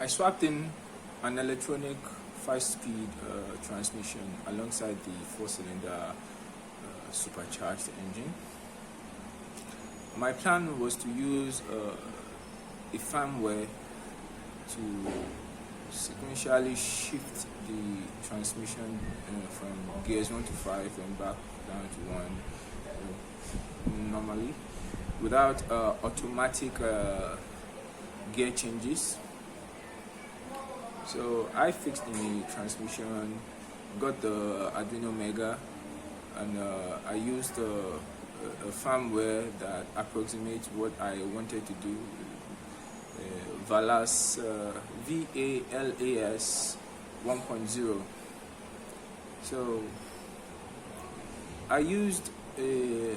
I swapped in an electronic 5-speed transmission alongside the 4-cylinder supercharged engine. My plan was to use a firmware to sequentially shift the transmission from gears 1 to 5 and back down to 1 normally, without automatic gear changes. So I fixed the transmission, got the Arduino Mega, and I used a firmware that approximates what I wanted to do. VALAS 1.0. So I used a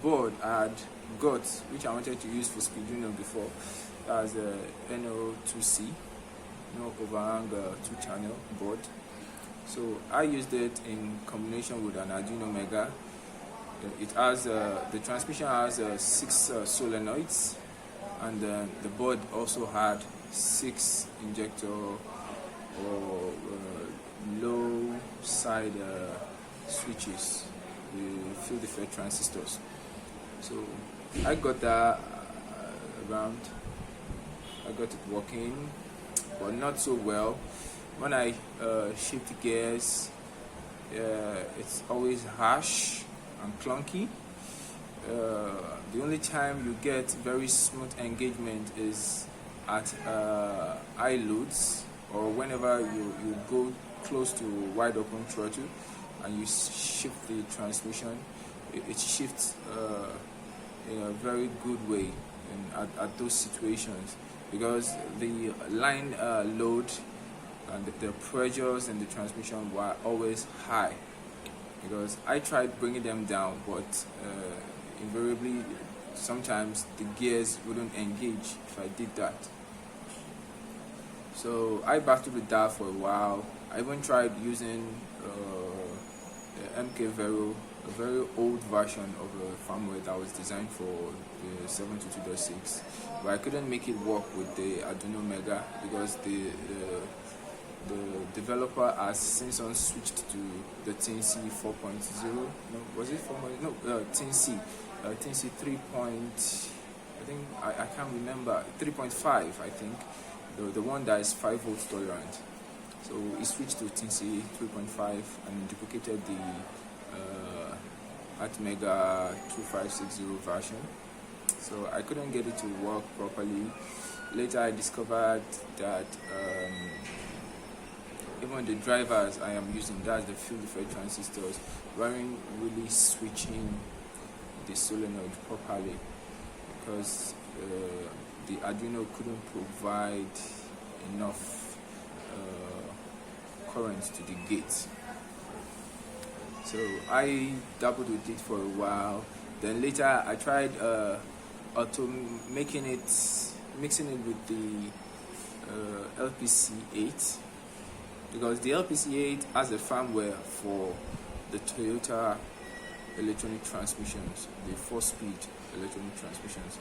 board I had got, which I wanted to use for Speeduino before, as a NO2C, no overhang 2-channel board. So I used it in combination with an Arduino Mega. It has the transmission has 6 solenoids, and the board also had 6 injector or low side switches, the field effect transistors. So I got that around. I got it working, but not so well. When I shift gears, it's always harsh and clunky. The only time you get very smooth engagement is at high loads, or whenever you go close to wide open throttle and you shift the transmission. It shifts in a very good way at those situations, because the line load and the pressures in the transmission were always high. Because I tried bringing them down, but invariably sometimes the gears wouldn't engage if I did that. So I battled with that for a while. I even tried using mkovero, a very old version of a firmware that was designed for the 722.6, but I couldn't make it work with the Arduino Mega, because the developer has since on switched to the teensy 4.0. No, was it 4.0? No, teensy 3. I think I can't remember. 3.5, I think. The one that is 5 volts tolerant. So he switched to teensy 3.5 and duplicated the Atmega 2560 version. So I couldn't get it to work properly. Later I discovered that even the drivers I am using, that's the field effect transistors, weren't really switching the solenoid properly, because the Arduino couldn't provide enough current to the gate. So I dabbled with it for a while. Then later I tried mixing it with the LPC8, because the LPC8 has a firmware for the Toyota electronic transmissions, the 4-speed electronic transmissions.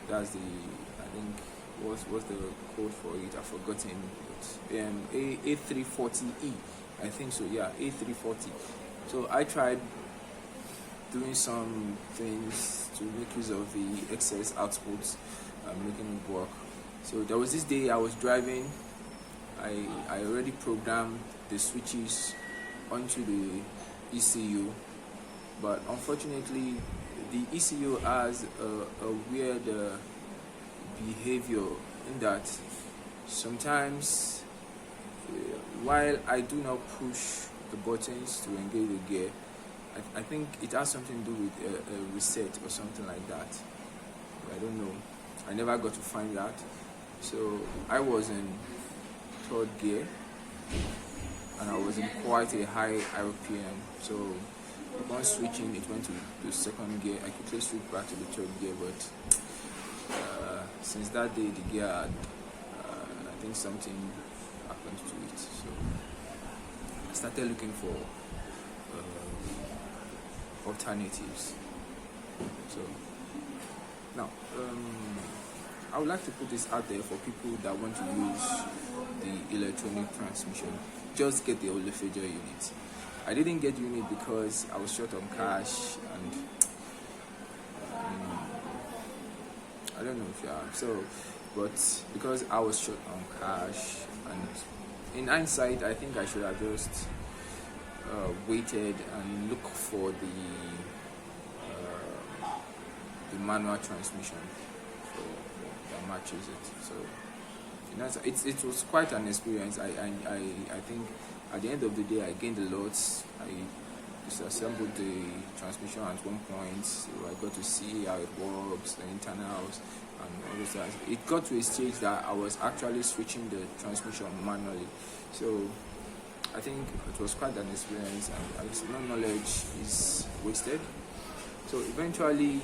That's the, I think, what's the code for it? I've forgotten. A340E, I think so. Yeah, A340. So I tried doing some things to make use of the excess outputs and making it work. So there was this day I was driving. I already programmed the switches onto the ECU, but unfortunately the ECU has a weird behavior in that sometimes while I do not push the buttons to engage the gear, I think it has something to do with a reset or something like that. I don't know. I never got to find that. So I was in 3rd gear and I was in quite a high RPM. So upon switching, it went to the 2nd gear. I quickly switched back to the 3rd gear, but since that day the gear had, I think something happened to it. So I started looking for alternatives. So now I would like to put this out there for people that want to use the electronic transmission. Just get the Olefejer unit. I didn't get unit because I was short on cash, and I don't know if you are. So, but because I was short on cash, and in hindsight, I think I should have just waited and look for the manual transmission that matches it. So, you know, it was quite an experience. I think at the end of the day, I gained a lot. I disassembled the transmission at one point, so I got to see how it works, the internals, and all those things. It got to a stage that I was actually switching the transmission manually. So I think it was quite an experience, and no knowledge is wasted. So eventually,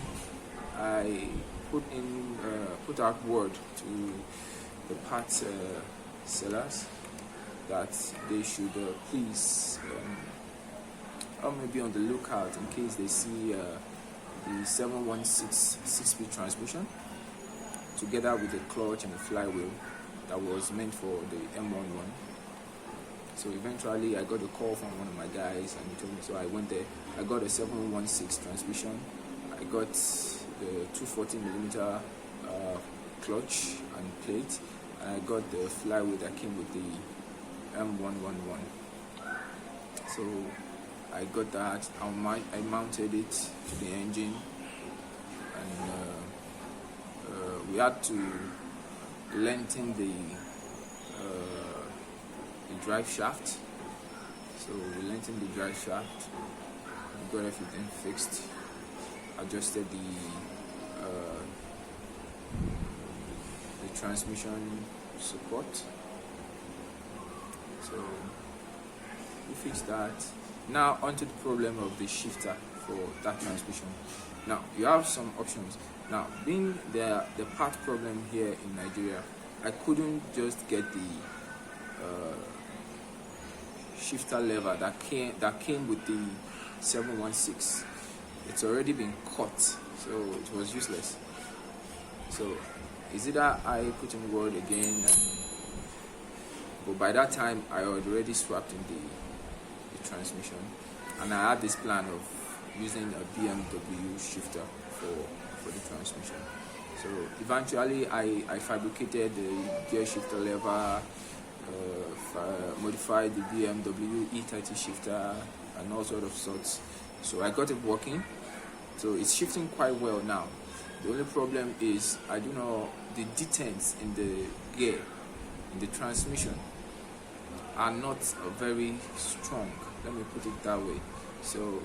I put out word to the parts sellers that they should please maybe on the lookout in case they see the 716 6-speed transmission together with a clutch and a flywheel that was meant for the M111. So eventually I got a call from one of my guys, and he told me, so I went there. I got a 716 transmission. I got the 240mm clutch and plate, and I got the flywheel that came with the M111. So I got that. I mounted it to the engine, and we had to lengthen the drive shaft. So we lengthened the drive shaft, got everything fixed, adjusted the transmission support. So we fixed that. Now onto the problem of the shifter for that transmission. Now you have some options. Now, being the part problem here in Nigeria, I couldn't just get the shifter lever that came with the 716. It's already been cut, so it was useless. So is it that I put in word again, but by that time I had already swapped in the transmission, and I had this plan of using a BMW shifter for the transmission. So eventually I fabricated the gear shifter lever, modified the BMW E30 shifter and all sorts. So I got it working. So it's shifting quite well now. The only problem is I do know the detents in the gear, in the transmission, are not very strong. Let me put it that way. So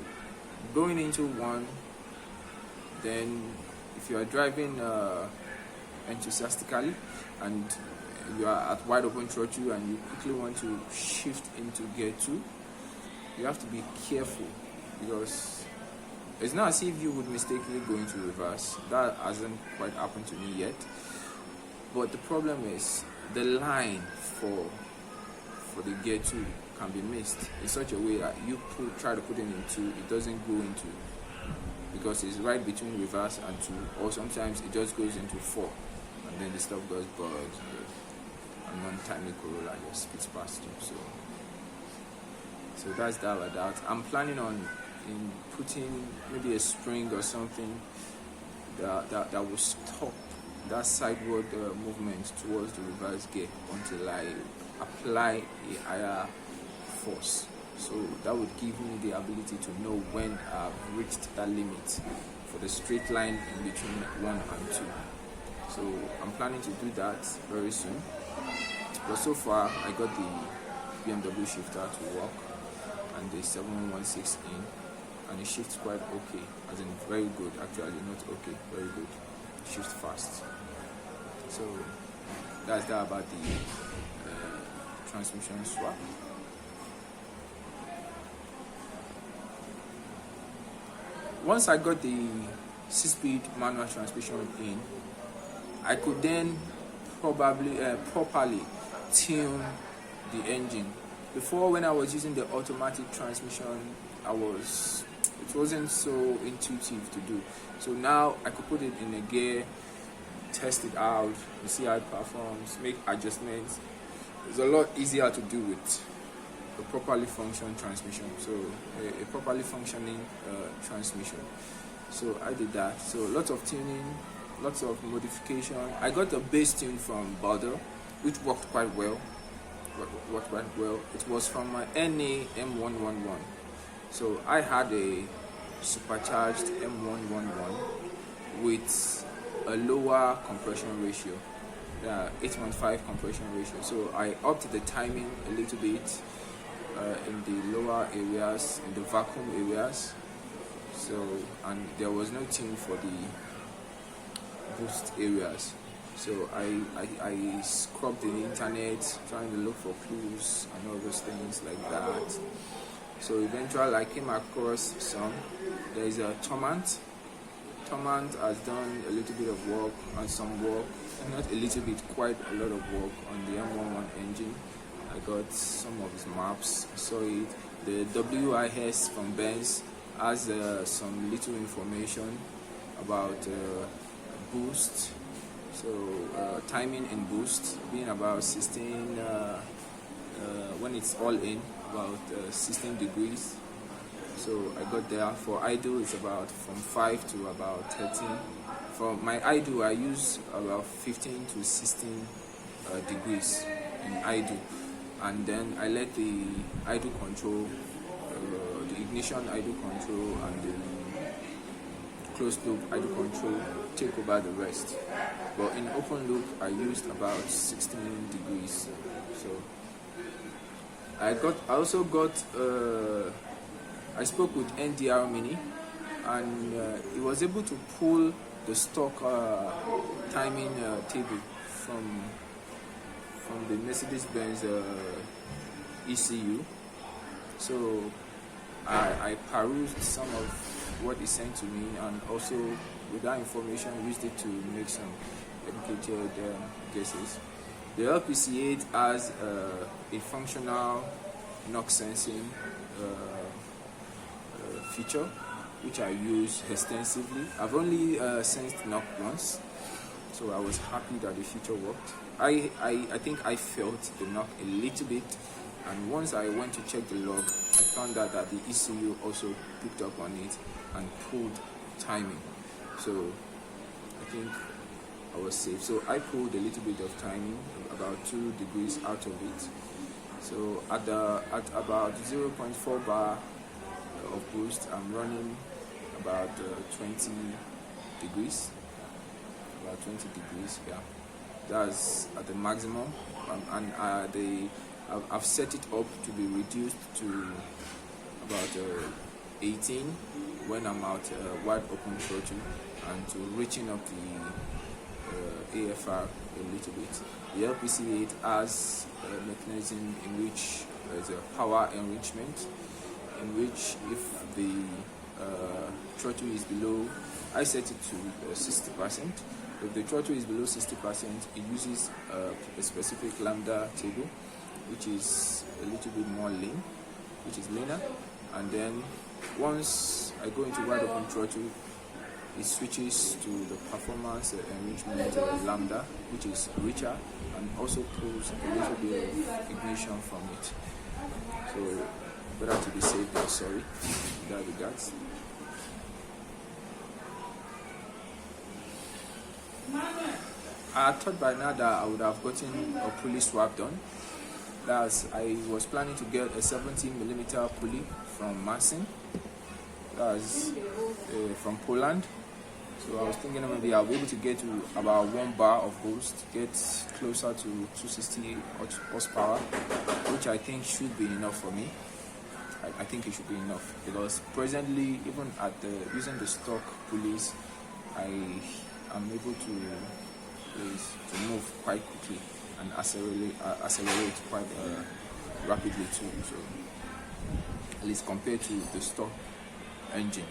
going into one, then if you are driving enthusiastically and you are at wide open throttle and you quickly want to shift into gear 2, you have to be careful, because it's not as if you would mistakenly go into reverse. That hasn't quite happened to me yet. But the problem is the line for the gear 2 can be missed in such a way that you try to put it into, it doesn't go into, because it's right between reverse and 2, or sometimes it just goes into 4, and then the stuff goes bugs, and one tiny Corolla just speeds past you. So that's that about that. I'm planning on putting maybe a spring or something that will stop that sideward movement towards the reverse gear until I apply a higher force. So that would give me the ability to know when I've reached that limit for the straight line in between 1 and 2. So I'm planning to do that very soon. But so far I got the BMW shifter to work and the 716 in, and it shifts quite okay, as in very good actually, not okay, very good. It shifts fast. So that's that about the transmission swap. Once I got the 6-speed manual transmission in, I could then probably properly tune the engine. Before, when I was using the automatic transmission, it wasn't so intuitive to do. So now I could put it in a gear, test it out, you see how it performs, make adjustments. It's a lot easier to do with a properly functioning transmission. So a properly functioning transmission. So I did that. So lots of tuning, lots of modification. I got a bass tune from Baldur, which worked quite well. It was from my NA M111. So I had a supercharged M111 with a lower compression ratio, 8.5 compression ratio. So I upped the timing a little bit in the lower areas, in the vacuum areas. So, and there was no tune for the boost areas. So I scrubbed the internet trying to look for clues and all those things like that. So eventually I came across some. There is a Tormant. Tormant has done a little bit of work and some work, not a little bit, quite a lot of work on the M11 engine. I got some of his maps, I saw it. The WIS from Benz has some little information about boost. So timing in boost being about 16, when it's all in, about 16 degrees. So I got there. For idle, it's about from 5 to about 13. For my idle, I use about 15 to 16 degrees in idle, and then I let the idle control, the ignition idle control and the closed loop idle control take over the rest. But in open loop, I used about 16 degrees. So I also got I spoke with NDR Mini, and he was able to pull the stock timing table from the Mercedes-Benz ECU. So I perused some of what he sent to me, and also with that information used it to make some educated guesses. The LPC8 has a functional knock sensing feature, which I use extensively. I've only sensed knock once, so I was happy that the feature worked. I think I felt the knock a little bit, and once I went to check the log, I found out that the ECU also picked up on it and pulled timing. So I think I was safe. So I pulled a little bit of timing, about 2 degrees out of it. So at about 0.4 bar of boost, I'm running about 20 degrees. About 20 degrees, yeah. That's at the maximum, and I've set it up to be reduced to about 18 when I'm out wide open throttle, and to reaching up the AFR a little bit. The LPC8 has a mechanism in which there's a power enrichment, in which if the throttle is below, I set it to 60%. If the throttle is below 60%, it uses a specific lambda table, which is a little bit more lean, which is leaner. And then once I go into wide open throttle, it switches to the performance enrichment lambda, which is richer, and also pulls a little bit of ignition from it. So better to be safe than sorry in that regards. I thought by now that I would have gotten a pulley swap done. I was planning to get a 70mm pulley from Marcin. That's from Poland. So I was thinking maybe I'll be able to get to about 1 bar of boost, get closer to 260 horsepower, which I think should be enough for me. I think it should be enough, because presently, even at using the stock pulleys, I am able to move quite quickly and accelerate quite rapidly too. So at least compared to the stock engine.